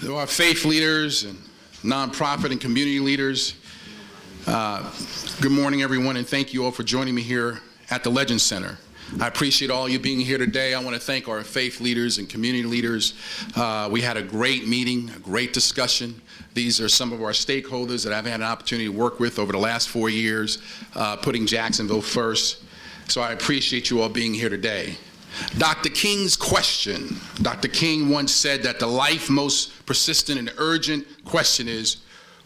To our faith leaders and nonprofit and community leaders, good morning, everyone, and thank you all for joining me here at the Legend Center. I appreciate all you being here today. I want to thank our faith leaders and community leaders. We had a great meeting, a great discussion. These are some of our stakeholders that I've had an opportunity to work with over the last 4 years, putting Jacksonville first. So I appreciate you all being here today. Dr. King's question. Dr. King once said that the life most persistent and urgent question is,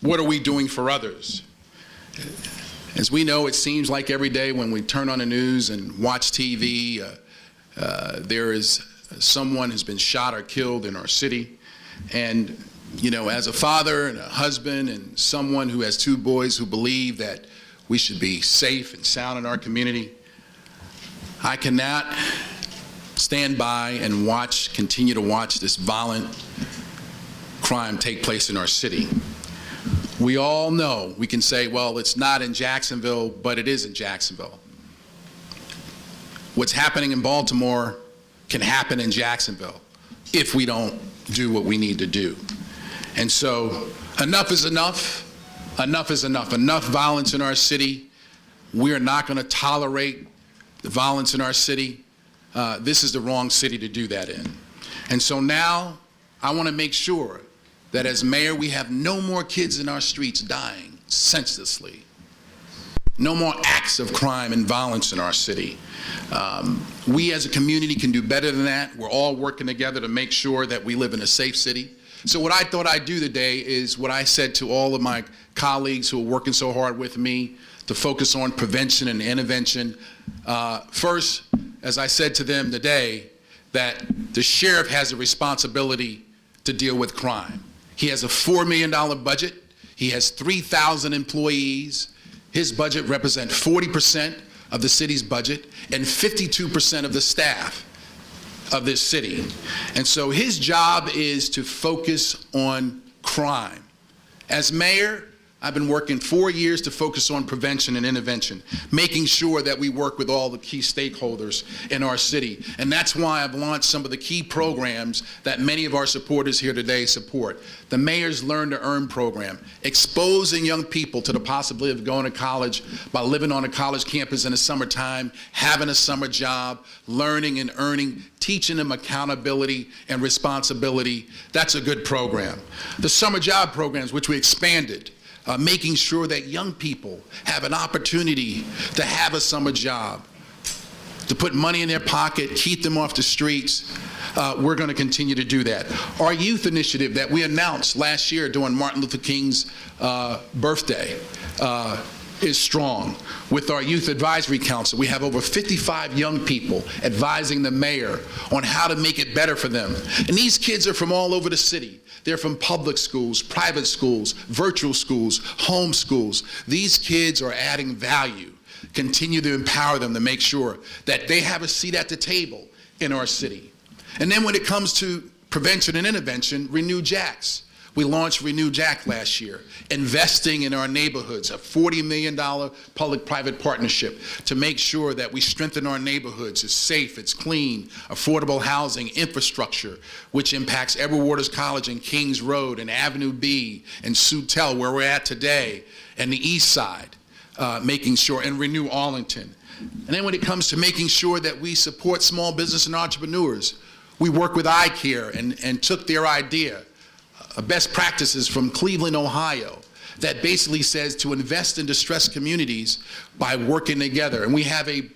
what are we doing for others? As we know, it seems like every day when we turn on the news and watch TV, there is someone who's been shot or killed in our city. And, you know, as a father and a husband and someone who has 2 boys who believe that we should be safe and sound in our community, I cannot stand by and continue to watch this violent crime take place in our city. We all know, we can say, well, it's not in Jacksonville, but it is in Jacksonville. What's happening in Baltimore can happen in Jacksonville if we don't do what we need to do. And so enough is enough. Enough is enough. Enough violence in our city. We are not going to tolerate the violence in our city. This is the wrong city to do that in. And so now I want to make sure that as mayor, we have no more kids in our streets dying senselessly. No more acts of crime and violence in our city. We as a community can do better than that. We're all working together to make sure that we live in a safe city. So what I thought I'd do today is what I said to all of my colleagues who are working so hard with me to focus on prevention and intervention. First, as I said to them today, that the sheriff has a responsibility to deal with crime. He has a $4 million budget. He has 3,000 employees. His budget represents 40% of the city's budget and 52% of the staff of this city. And so his job is to focus on crime. As mayor, I've been working 4 years to focus on prevention and intervention, making sure that we work with all the key stakeholders in our city. And that's why I've launched some of the key programs that many of our supporters here today support. The Mayor's Learn to Earn program, exposing young people to the possibility of going to college by living on a college campus in the summertime, having a summer job, learning and earning, teaching them accountability and responsibility. That's a good program. The summer job programs, which we expanded, making sure that young people have an opportunity to have a summer job, to put money in their pocket, keep them off the streets. We're going to continue to do that. Our youth initiative that we announced last year during Martin Luther King's birthday is strong. With our Youth Advisory Council, we have over 55 young people advising the mayor on how to make it better for them. And these kids are from all over the city. They're from public schools, private schools, virtual schools, home schools. These kids are adding value. Continue to empower them to make sure that they have a seat at the table in our city. And then when it comes to prevention and intervention, Renew Jacks. We launched Renew Jack last year, investing in our neighborhoods, a $40 million public-private partnership to make sure that we strengthen our neighborhoods. It's safe, it's clean, affordable housing, infrastructure, which impacts Edward Waters College and Kings Road and Avenue B and Sutel, where we're at today, and the East Side, making sure, and Renew Arlington. And then when it comes to making sure that we support small business and entrepreneurs, we work with iCare and took their idea, best practices from Cleveland, Ohio, that basically says to invest in distressed communities by working together. And we have a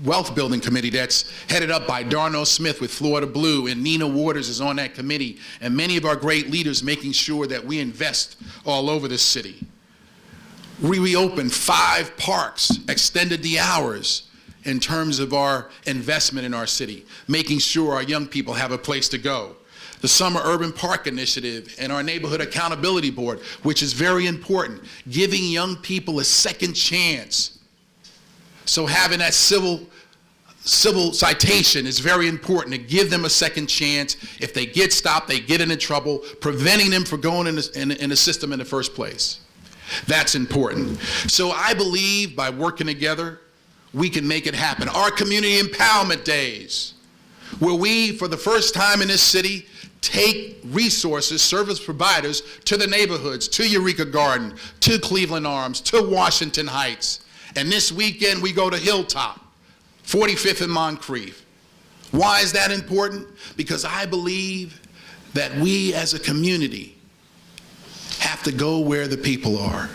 wealth building committee that's headed up by Darnell Smith with Florida Blue, and Nina Waters is on that committee, and many of our great leaders making sure that we invest all over the city. We reopened 5 parks, extended the hours in terms of our investment in our city, making sure our young people have a place to go. The Summer Urban Park Initiative and our Neighborhood Accountability Board, which is very important, giving young people a second chance. So having that civil citation is very important, to give them a second chance. If they get stopped, they get into trouble, preventing them from going in the system in the first place. That's important. So I believe by working together, we can make it happen. Our community empowerment days, where we, for the first time in this city, take resources, service providers, to the neighborhoods, to Eureka Garden, to Cleveland Arms, to Washington Heights. And this weekend we go to Hilltop, 45th and Moncrief. Why is that important? Because I believe that we as a community have to go where the people are,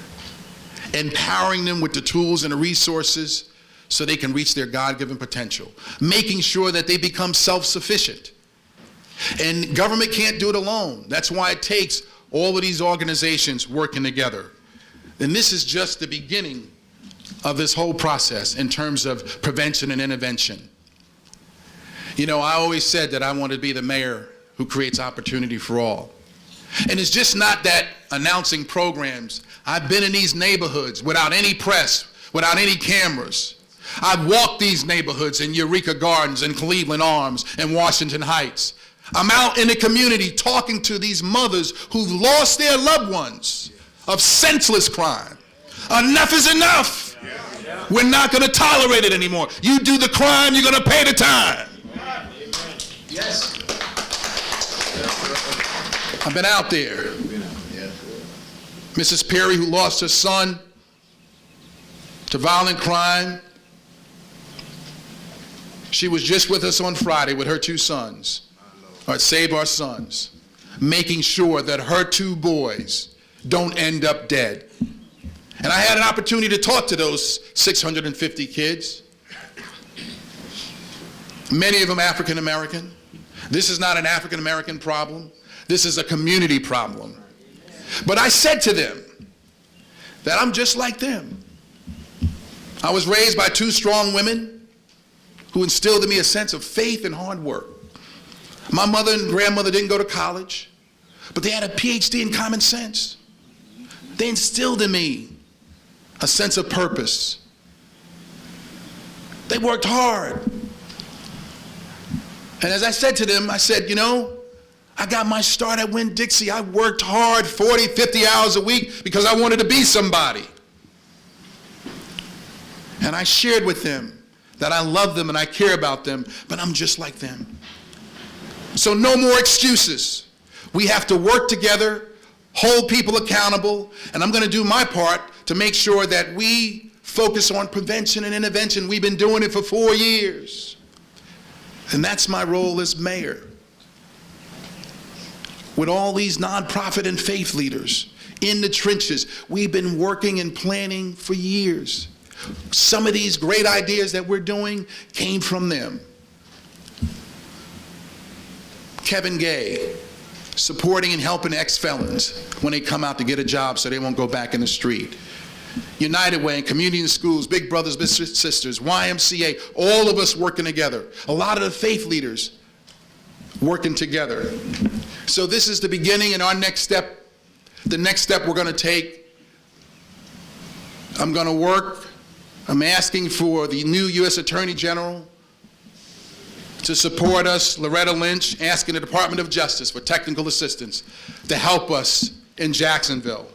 empowering them with the tools and the resources so they can reach their God-given potential, making sure that they become self-sufficient. And government can't do it alone. That's why it takes all of these organizations working together. And this is just the beginning of this whole process in terms of prevention and intervention. You know, I always said that I wanted to be the mayor who creates opportunity for all. And it's just not that announcing programs. I've been in these neighborhoods without any press, without any cameras. I've walked these neighborhoods in Eureka Gardens and Cleveland Arms and Washington Heights. I'm out in the community talking to these mothers who've lost their loved ones of senseless crime. Enough is enough. We're not going to tolerate it anymore. You do the crime, you're going to pay the time. Yes. I've been out there. Mrs. Perry, who lost her son to violent crime, she was just with us on Friday with her 2 sons. Save Our Sons, making sure that her 2 boys don't end up dead. And I had an opportunity to talk to those 650 kids, many of them African American. This is not an African American problem. This is a community problem. But I said to them that I'm just like them. I was raised by 2 strong women who instilled in me a sense of faith and hard work. My mother and grandmother didn't go to college, but they had a PhD in common sense. They instilled in me a sense of purpose. They worked hard. And as I said to them, I said, you know, I got my start at Winn-Dixie. I worked hard 40, 50 hours a week because I wanted to be somebody. And I shared with them that I love them and I care about them, but I'm just like them. So no more excuses. We have to work together, hold people accountable, and I'm going to do my part to make sure that we focus on prevention and intervention. We've been doing it for 4 years. And that's my role as mayor. With all these nonprofit and faith leaders in the trenches, we've been working and planning for years. Some of these great ideas that we're doing came from them. Kevin Gay, supporting and helping ex-felons when they come out to get a job so they won't go back in the street. United Way and community and schools, Big Brothers, Big Sisters, YMCA, all of us working together. A lot of the faith leaders working together. So this is the beginning, and our next step, the next step we're going to take, I'm asking for the new U.S. Attorney General to support us, Loretta Lynch, asking the Department of Justice for technical assistance to help us in Jacksonville.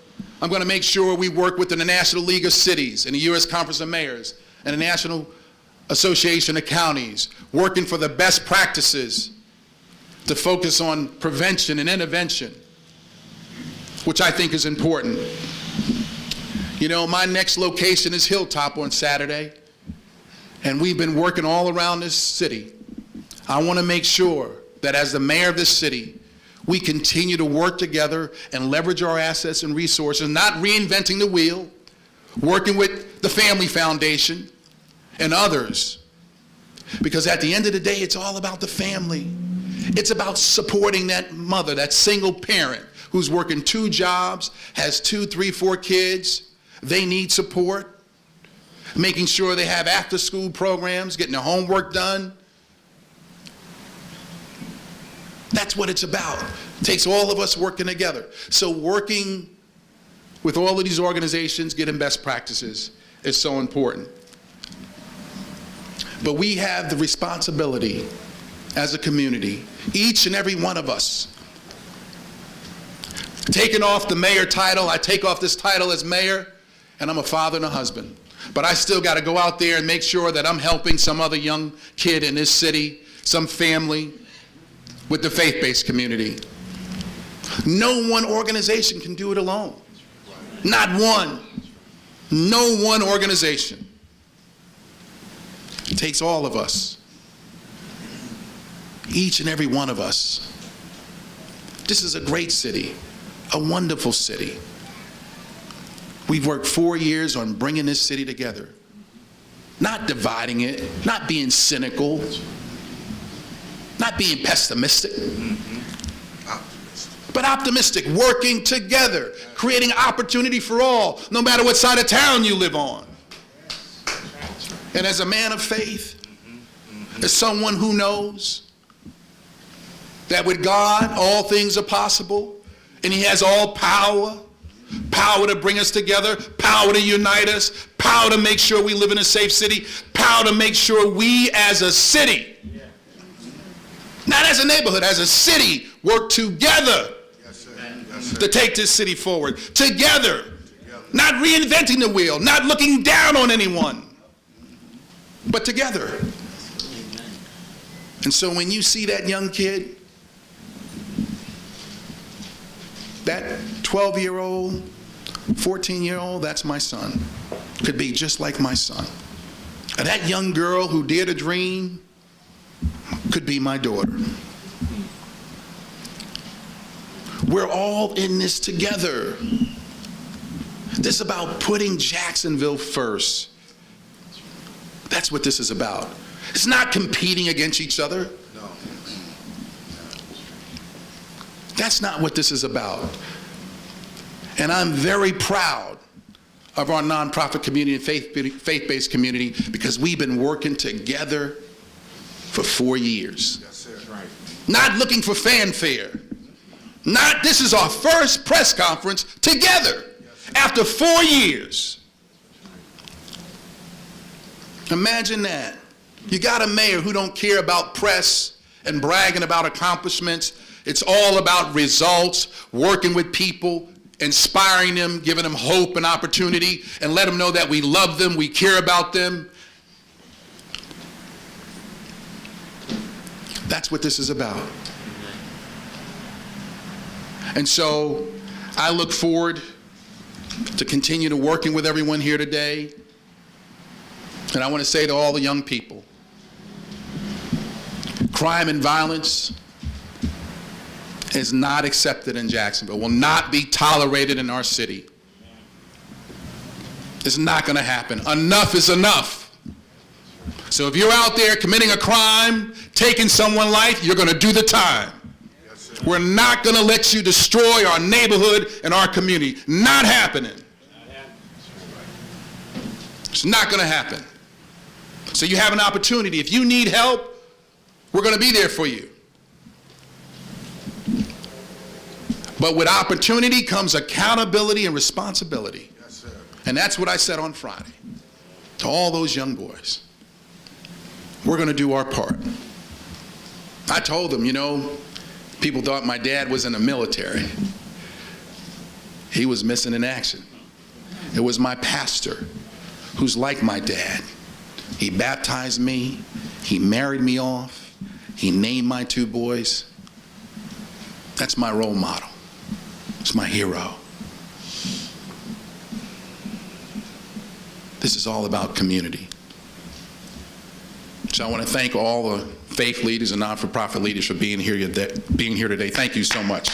I'm going to make sure we work with the National League of Cities and the U.S. Conference of Mayors and the National Association of Counties, working for the best practices to focus on prevention and intervention, which I think is important. You know, my next location is Hilltop on Saturday, and we've been working all around this city. I want to make sure that as the mayor of this city, we continue to work together and leverage our assets and resources, not reinventing the wheel, working with the Family Foundation and others. Because at the end of the day, it's all about the family. It's about supporting that mother, that single parent who's working 2 jobs, has 2, 3, 4 kids. They need support, making sure they have after-school programs, getting their homework done. That's what it's about. It takes all of us working together. So working with all of these organizations, getting best practices is so important. But we have the responsibility as a community, each and every one of us. Taking off the mayor title, I take off this title as mayor, and I'm a father and a husband. But I still got to go out there and make sure that I'm helping some other young kid in this city, some family, with the faith-based community. No one organization can do it alone. Not one. No one organization. It takes all of us. Each and every one of us. This is a great city, a wonderful city. We've worked 4 years on bringing this city together. Not dividing it, not being cynical, not being pessimistic, but optimistic, working together, creating opportunity for all, no matter what side of town you live on. And as a man of faith, as someone who knows that with God all things are possible, and he has all power, power to bring us together, power to unite us, power to make sure we live in a safe city, power to make sure we as a city, not as a neighborhood, as a city, work together to take this city forward. Together. Not reinventing the wheel, not looking down on anyone, but together. And so when you see that young kid, that 12-year-old, 14-year-old, that's my son. Could be just like my son. And that young girl who dared to dream could be my daughter. We're all in this together. This is about putting Jacksonville first. That's what this is about. It's not competing against each other. No. That's not what this is about. And I'm very proud of our nonprofit community and faith-based community because we've been working together for 4 years. Yes, sir. Right. Not looking for fanfare. Not, this is our first press conference together after 4 years. Imagine that. You got a mayor who don't care about press and bragging about accomplishments. It's all about results, working with people, inspiring them, giving them hope and opportunity, and let them know that we love them, we care about them. That's what this is about. And so I look forward to continue to working with everyone here today. And I want to say to all the young people, crime and violence is not accepted in Jacksonville, will not be tolerated in our city. It's not going to happen. Enough is enough. So if you're out there committing a crime, taking someone's life, you're going to do the time. We're not going to let you destroy our neighborhood and our community. Not happening. It's not going to happen. So you have an opportunity. If you need help, we're going to be there for you. But with opportunity comes accountability and responsibility. Yes, sir. And that's what I said on Friday to all those young boys. We're going to do our part. I told them, you know, people thought my dad was in the military. He was missing in action. It was my pastor who's like my dad. He baptized me. He married me off. He named my 2 boys. That's my role model. It's my hero. This is all about community. So I want to thank all the faith leaders and not-for-profit leaders for being here today. Thank you so much.